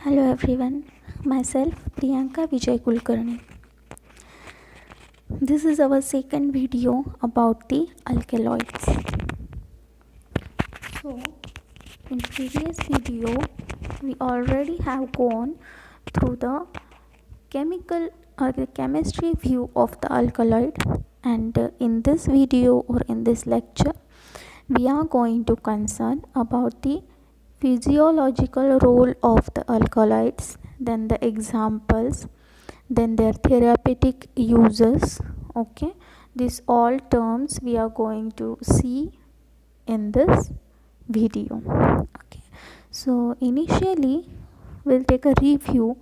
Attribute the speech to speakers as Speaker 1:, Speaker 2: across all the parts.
Speaker 1: Hello everyone, myself Priyanka Vijay Kulkarni. This is our second video about the alkaloids. So, in previous video, we already have gone through the chemical or the chemistry view of the alkaloid, and in this video or in this lecture, we are going to concern about the physiological role of the alkaloids, then the examples, then their therapeutic uses. Okay, these all terms we are going to see in this video. Okay, so initially we'll take a review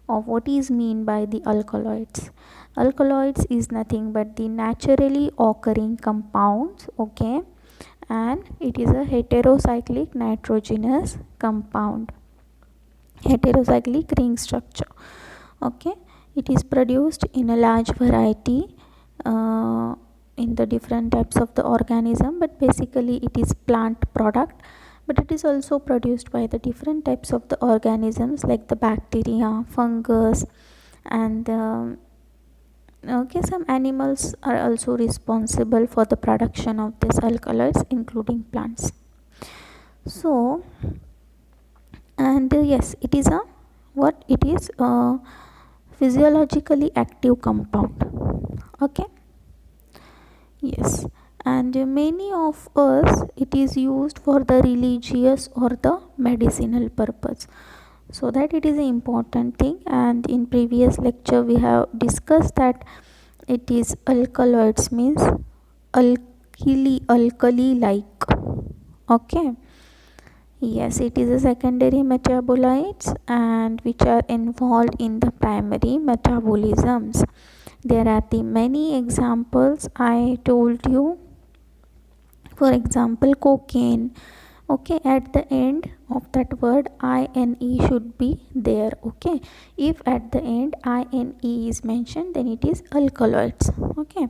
Speaker 1: of what is mean by the alkaloids. Alkaloids is nothing but the naturally occurring compounds. Okay, and it is a heterocyclic nitrogenous compound, heterocyclic ring structure. Okay, it is produced in a large variety in the different types of the organism, but basically it is plant product, but it is also produced by the different types of the organisms like the bacteria, fungus, and okay, some animals are also responsible for the production of these alkaloids, including plants. So, and yes, it is a what it is a physiologically active compound. Okay, yes, and many of us it is used for the religious or the medicinal purpose, so that it is an important thing. And in previous lecture we have discussed that it is alkaloids means alkali like. Okay, yes, it is a secondary metabolites and which are involved in the primary metabolisms. There are the many examples I told you. For example, cocaine. Okay, at the end of that word ine should be there. Okay, if at the end ine is mentioned, then it is alkaloids. Okay,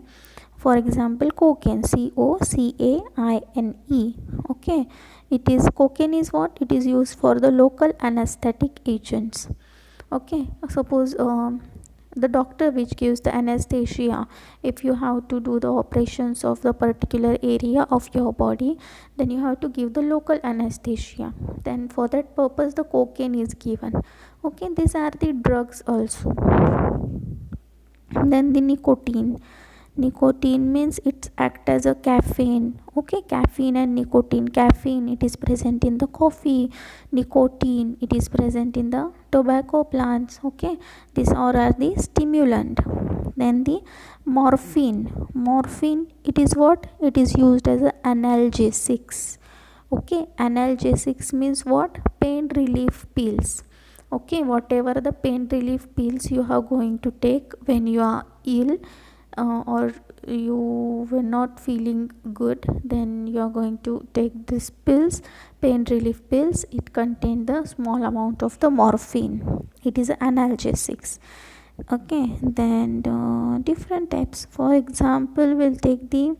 Speaker 1: for example, cocaine, cocaine. Okay, it is cocaine is what it is used for the local anesthetic agents. Okay, suppose the doctor which gives the anesthesia, if you have to do the operations of the particular area of your body, then you have to give the local anesthesia, then for that purpose the cocaine is given. Okay, these are the drugs also. Then the nicotine means it acts as a caffeine. Okay, caffeine and nicotine. Caffeine, it is present in the coffee. Nicotine, it is present in the tobacco plants. Okay, these all are the stimulant. Then the morphine, it is what it is used as a analgesics. Okay, analgesics means what? Pain relief pills. Okay, whatever the pain relief pills you are going to take when you are ill, or you were not feeling good, then you are going to take these pills, pain relief pills. It contain the small amount of the morphine. It is analgesics. Okay, then different types. For example, we'll take the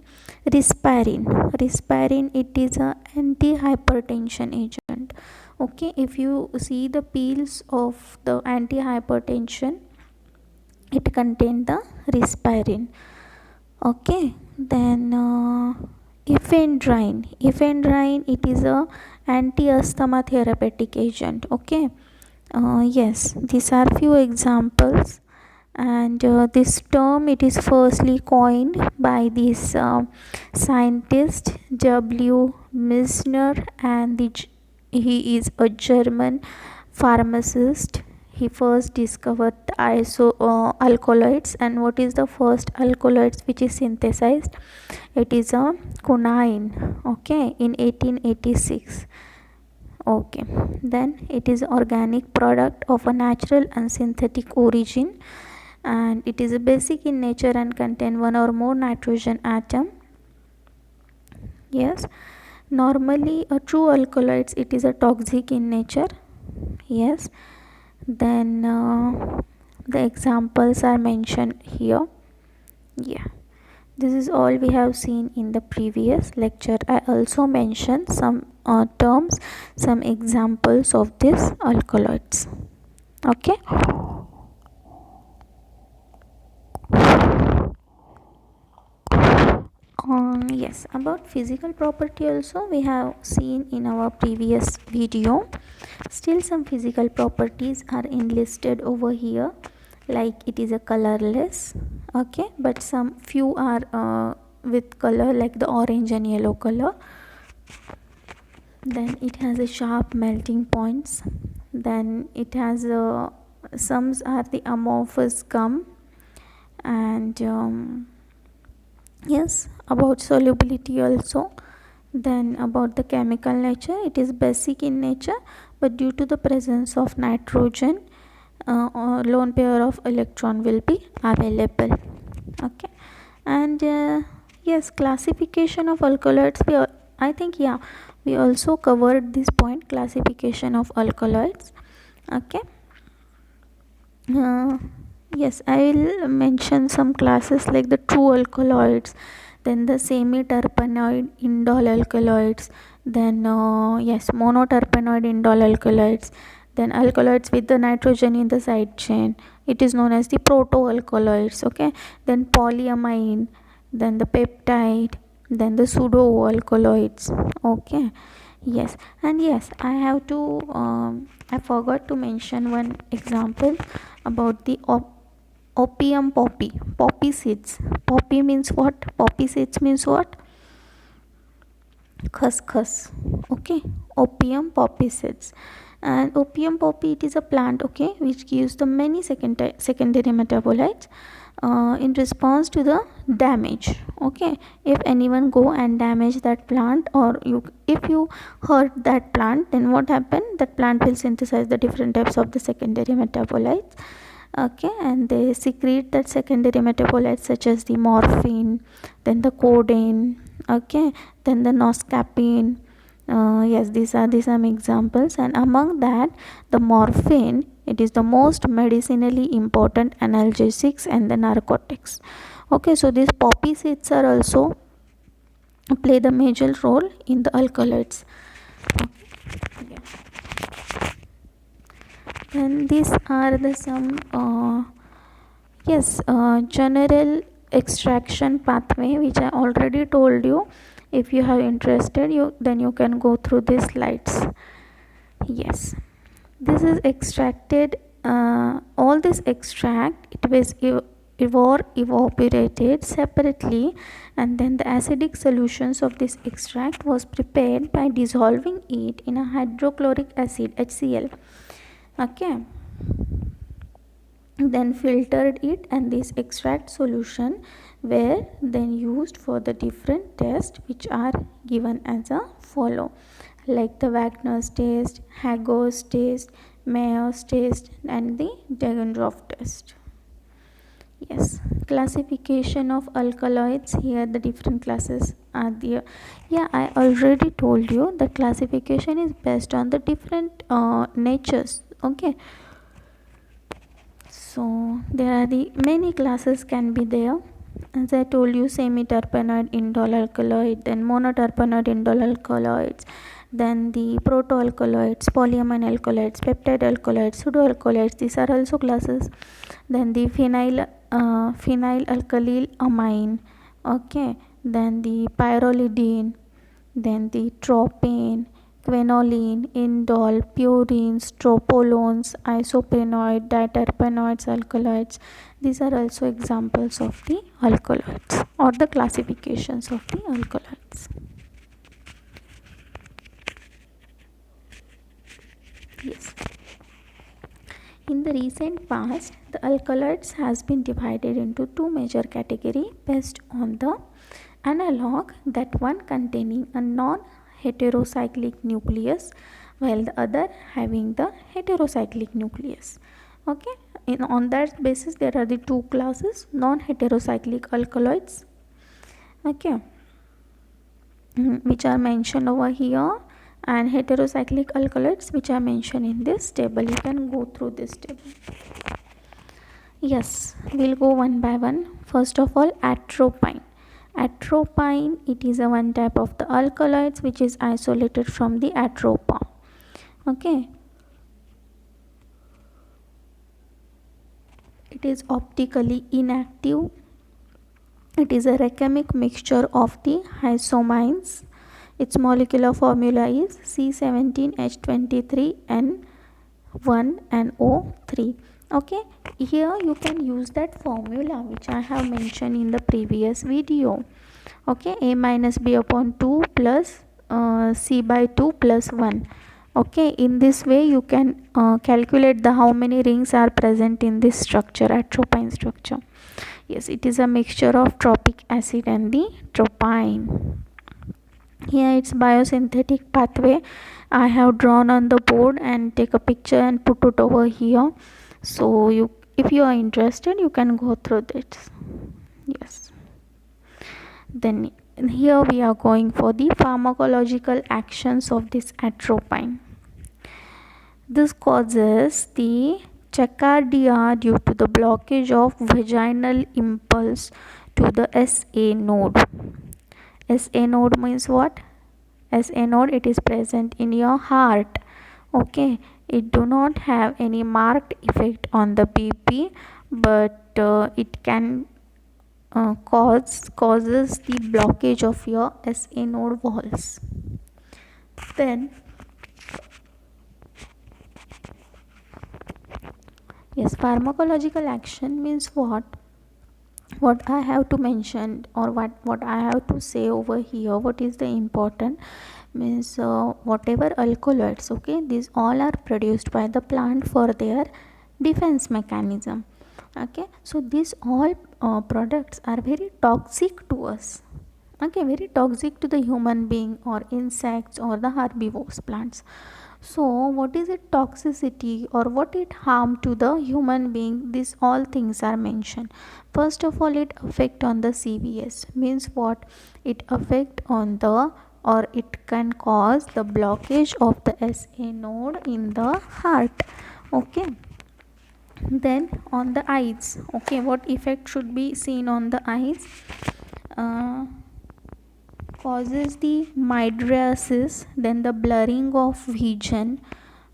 Speaker 1: risperidone. It is a anti-hypertension agent. Okay, if you see the pills of the anti-hypertension, it contains the risperidone. Okay, then ephedrine, it is a anti-asthma therapeutic agent. Okay, yes, these are few examples. And this term, it is firstly coined by this scientist W. Misner, and he is a German pharmacist. He first discovered the alkaloids. And what is the first alkaloids which is synthesized? It is a quinine. Okay, in 1886. Okay, then it is organic product of a natural and synthetic origin, and it is a basic in nature and contain one or more nitrogen atom. Yes, normally a true alkaloids, it is a toxic in nature. Yes, then the examples are mentioned here. Yeah, this is all we have seen in the previous lecture. I also mentioned some terms, some examples of these alkaloids. Okay. Yes, about physical property also we have seen in our previous video. Still some physical properties are enlisted over here, like it is a colorless. Okay, but some few are with color, like the orange and yellow color. Then it has a sharp melting points. Then it has some are the amorphous gum. And yes, about solubility also. Then about the chemical nature, it is basic in nature, but due to the presence of nitrogen, lone pair of electron will be available. Okay. And yes, classification of alkaloids, I think, yeah, we also covered this point, classification of alkaloids. Okay. uh, yes, I will mention some classes like the true alkaloids, then the semi terpenoid indole alkaloids, then yes, monoterpenoid indole alkaloids, then alkaloids with the nitrogen in the side chain, it is known as the proto alkaloids. Okay. Then polyamine, then the peptide, then the pseudo alkaloids. Okay. Yes. And yes, I have to I forgot to mention one example about the opium poppy seeds. Poppy means what? Poppy seeds means what? Khaskhas. Okay. Opium poppy seeds. And opium poppy, it is a plant, okay, which gives the many secondary metabolites in response to the damage. Okay. If anyone go and damage that plant, or if you hurt that plant, then what happen, that plant will synthesize the different types of the secondary metabolites. Okay. And they secrete that secondary metabolites such as the morphine, then the codeine. Okay. Then the noscapine. Yes, these are the some examples. And among that, the morphine, it is the most medicinally important analgesics and the narcotics. Okay. So these poppy seeds are also play the major role in the alkaloids. Okay. Yeah. And these are the some yes, general extraction pathway, which I already told you. If you have interested, then you can go through these slides. Yes, this is extracted. All this extract, it was evaporated separately, and then the acidic solutions of this extract was prepared by dissolving it in a hydrochloric acid, HCl. Okay. Then filtered it, and this extract solution were then used for the different tests, which are given as a follow, like the Wagner's test, Hago's test, Mayer's test, and the Degendorf test. Yes, classification of alkaloids, here the different classes are there. Yeah, I already told you that classification is based on the different natures. Okay. So there are the many classes can be there. As I told you, semi-terpenoid indole alkaloid, then monoterpenoid indole alkaloids, then the proto-alkaloids, polyamine alkaloids, peptide alkaloids, pseudo-alkaloids, these are also classes. Then the phenylalkyl amine, okay, then the pyrrolidine, then the tropane, quinoline, indole, purines, tropolones, isoprenoid, diterpenoids, alkaloids. These are also examples of the alkaloids or the classifications of the alkaloids. Yes. In the recent past, the alkaloids has been divided into two major categories based on the analog, that one containing a non-heterocyclic nucleus, while the other having the heterocyclic nucleus. Okay. On that basis, there are the two classes, non-heterocyclic alkaloids, okay, which are mentioned over here, and heterocyclic alkaloids, which are mentioned in this table. You can go through this table. Yes, we'll go one by one. First of all, atropine. Atropine, it is a one type of the alkaloids which is isolated from the atropa. Okay. It is optically inactive. It is a rachemic mixture of the isoamines. Its molecular formula is C17H23N1NO3. Okay, here you can use that formula which I have mentioned in the previous video. Okay, A minus B upon 2 plus C by 2 plus 1. Okay, in this way you can calculate the how many rings are present in this structure, atropine structure. Yes, it is a mixture of tropic acid and the tropine. Here its biosynthetic pathway I have drawn on the board and take a picture and put it over here. So you, if you are interested, you can go through this. Yes. Then here we are going for the pharmacological actions of this atropine. This causes the tachycardia due to the blockage of vaginal impulse to the SA node. SA node means what? SA node, it is present in your heart. Okay, it do not have any marked effect on the BP, but it can causes the blockage of your SA node walls. Then yes, pharmacological action means what I have to mention, or what I have to say over here, what is the important means whatever alkaloids, okay, these all are produced by the plant for their defense mechanism. Okay, so these all products are very toxic to us. Okay, very toxic to the human being or insects or the herbivorous plants. So what is it toxicity or what it harm to the human being? These all things are mentioned. First of all, it affect on the CVS, means what? It affect on the, or it can cause the blockage of the SA node in the heart. Okay, then on the eyes, okay, what effect should be seen on the eyes? Causes the mydriasis, then the blurring of vision,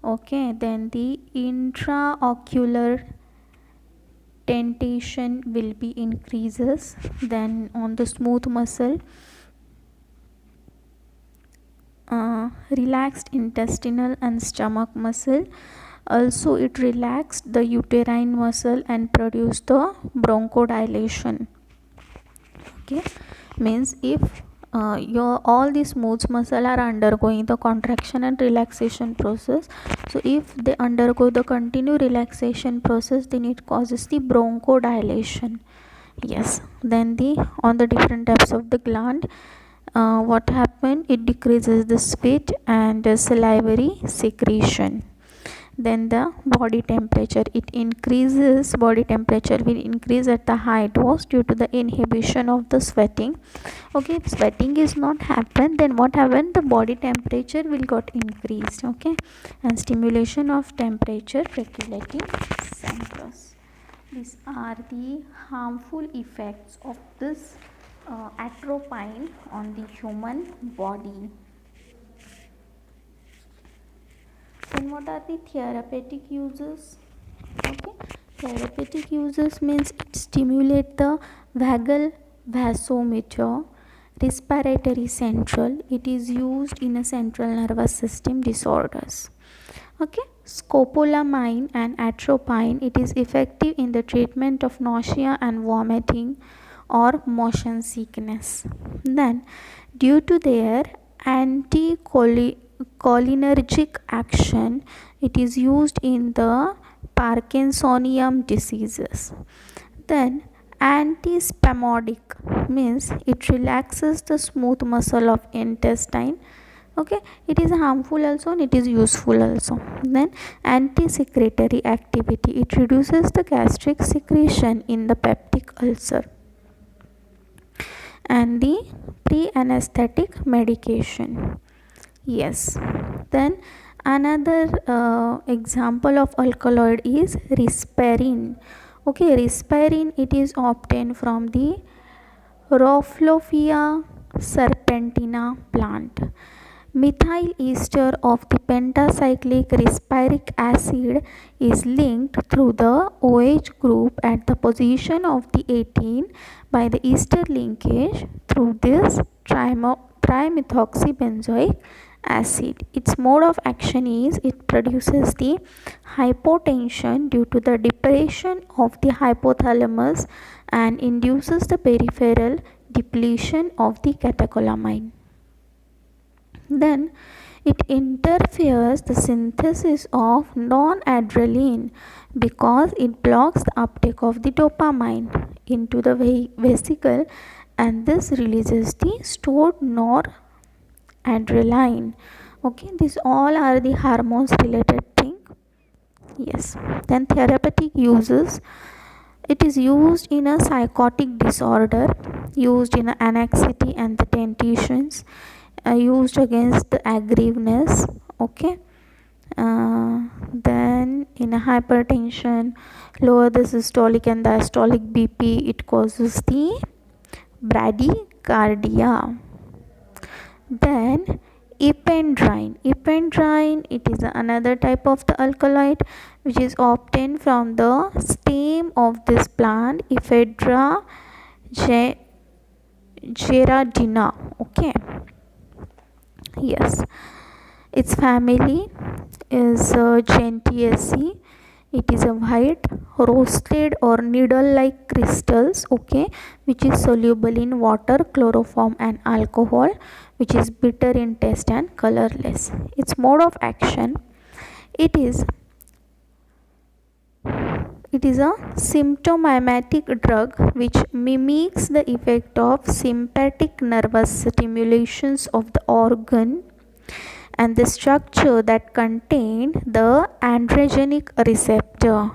Speaker 1: okay, then the intraocular tentation will be increases. Then on the smooth muscle, relaxed intestinal and stomach muscle, also it relaxed the uterine muscle and produce the bronchodilation. Okay, means if your all the smooth muscle are undergoing the contraction and relaxation process, so if they undergo the continued relaxation process, then it causes the bronchodilation. Yes, then the on the different types of the gland, what happened, it decreases the spit and salivary secretion. Then the body temperature, it increases, body temperature will increase at the high dose due to the inhibition of the sweating. Okay, if sweating is not happen, then what happened, the body temperature will got increased. Okay, and stimulation of temperature regulating centers. These are the harmful effects of this atropine on the human body. Then what are the therapeutic uses? Okay, therapeutic uses means it stimulate the vagal vasomotor, respiratory central. It is used in a central nervous system disorders. Okay, scopolamine and atropine, it is effective in the treatment of nausea and vomiting or motion sickness. Then due to their anticholinergic action, it is used in the Parkinsonian diseases. Then antispasmodic means it relaxes the smooth muscle of intestine. Okay, it is harmful also and it is useful also. Then anti-secretory activity, it reduces the gastric secretion in the peptic ulcer. And the pre-anesthetic medication. Yes, then another example of alkaloid is risperidone. Okay, risperidone, it is obtained from the Rauwolfia serpentina plant. Methyl ester of the pentacyclic respiric acid is linked through the OH group at the position of the 18 by the ester linkage through this trimethoxybenzoic acid. Its mode of action is it produces the hypotension due to the depression of the hypothalamus and induces the peripheral depletion of the catecholamine. Then it interferes the synthesis of non-adrenaline because it blocks the uptake of the dopamine into the vesicle, and this releases the stored noradrenaline. Okay, these all are the hormones related thing. Yes. Then therapeutic uses. It is used in a psychotic disorder, used in anxiety and the temptations, used against the aggressiveness. Okay. Then in a hypertension, lower the systolic and diastolic BP, it causes the bradycardia. Then ependrine, it is another type of the alkaloid which is obtained from the stem of this plant, Ephedra gerardina. Okay. Yes, its family is Gentiaceae. It is a white roasted or needle like crystals, okay, which is soluble in water, chloroform and alcohol, which is bitter in taste and colorless. Its mode of action, it is a symptomatic drug which mimics the effect of sympathetic nervous stimulations of the organ and the structure that contain the androgenic receptor.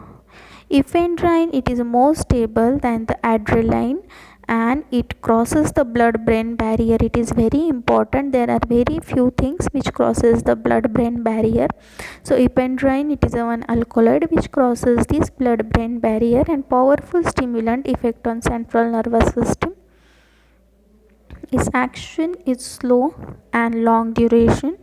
Speaker 1: Ephedrine, it is more stable than the adrenaline and it crosses the blood brain barrier. It is very important. There are very few things which crosses the blood brain barrier. So ephedrine, it is one alkaloid which crosses this blood brain barrier and powerful stimulant effect on central nervous system. Its action is slow and long duration.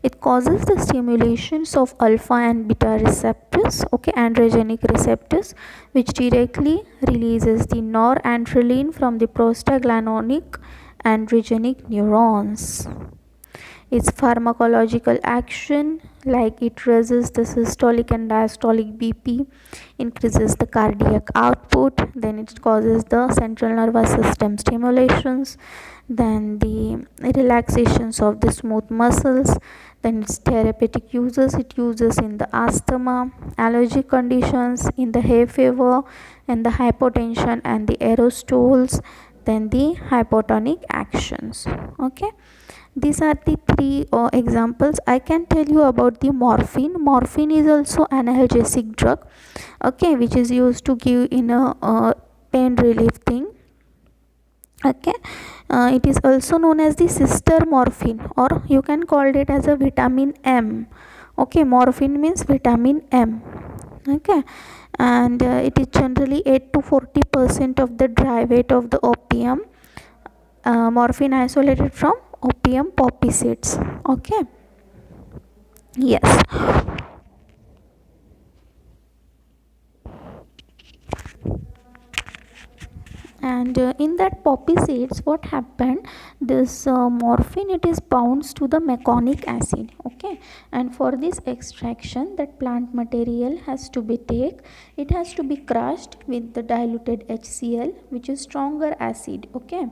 Speaker 1: It causes the stimulations of alpha and beta receptors, okay, androgenic receptors, which directly releases the noradrenaline from the prostaglandinic androgenic neurons. Its pharmacological action, like it raises the systolic and diastolic BP, increases the cardiac output, then it causes the central nervous system stimulations, then the relaxations of the smooth muscles, then its therapeutic uses, it uses in the asthma, allergic conditions, in the hay fever, and the hypotension and the aerosols, then the hypotonic actions. Okay, these are the three examples. I can tell you about the morphine is also analgesic drug, okay, which is used to give in a pain relief thing. Okay, it is also known as the sister morphine, or you can call it as a vitamin M. Okay, morphine means vitamin M. Okay, and it is generally 8 to 40% of the dry weight of the opium. Morphine isolated from opium poppy seeds. Okay, yes. And in that poppy seeds, what happened, this morphine, it is bound to the meconic acid. Okay, and for this extraction, that plant material has to be it has to be crushed with the diluted HCl, which is stronger acid. Okay,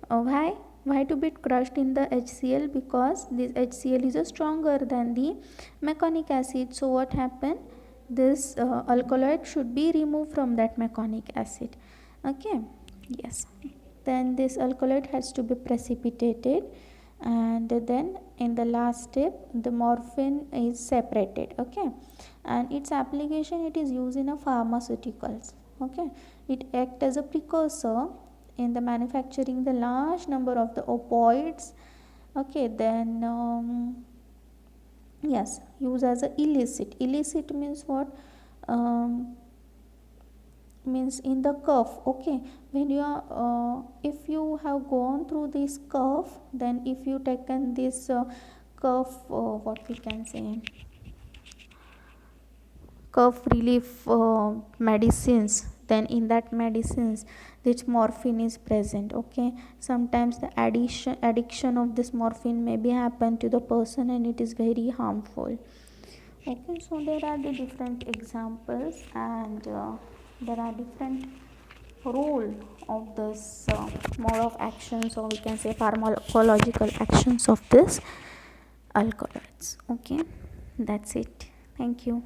Speaker 1: why to be crushed in the HCl? Because this HCl is stronger than the meconic acid. So what happened, this alkaloid should be removed from that meconic acid. Okay, yes, then this alkaloid has to be precipitated, and then in the last step the morphine is separated. Okay, and its application, it is used in a pharmaceuticals. Okay, it acts as a precursor in the manufacturing the large number of the opioids. Okay, then yes, use as a illicit means what, means in the cough. Okay, when you are if you have gone through this cough, then if you taken this cough, what we can say, cough relief medicines, then in that medicines this morphine is present. Okay, sometimes the addiction of this morphine may be happen to the person and it is very harmful. Okay, so there are the different examples, and there are different role of this mode of actions, or we can say pharmacological actions of this alkaloids. Okay, that's it. Thank you.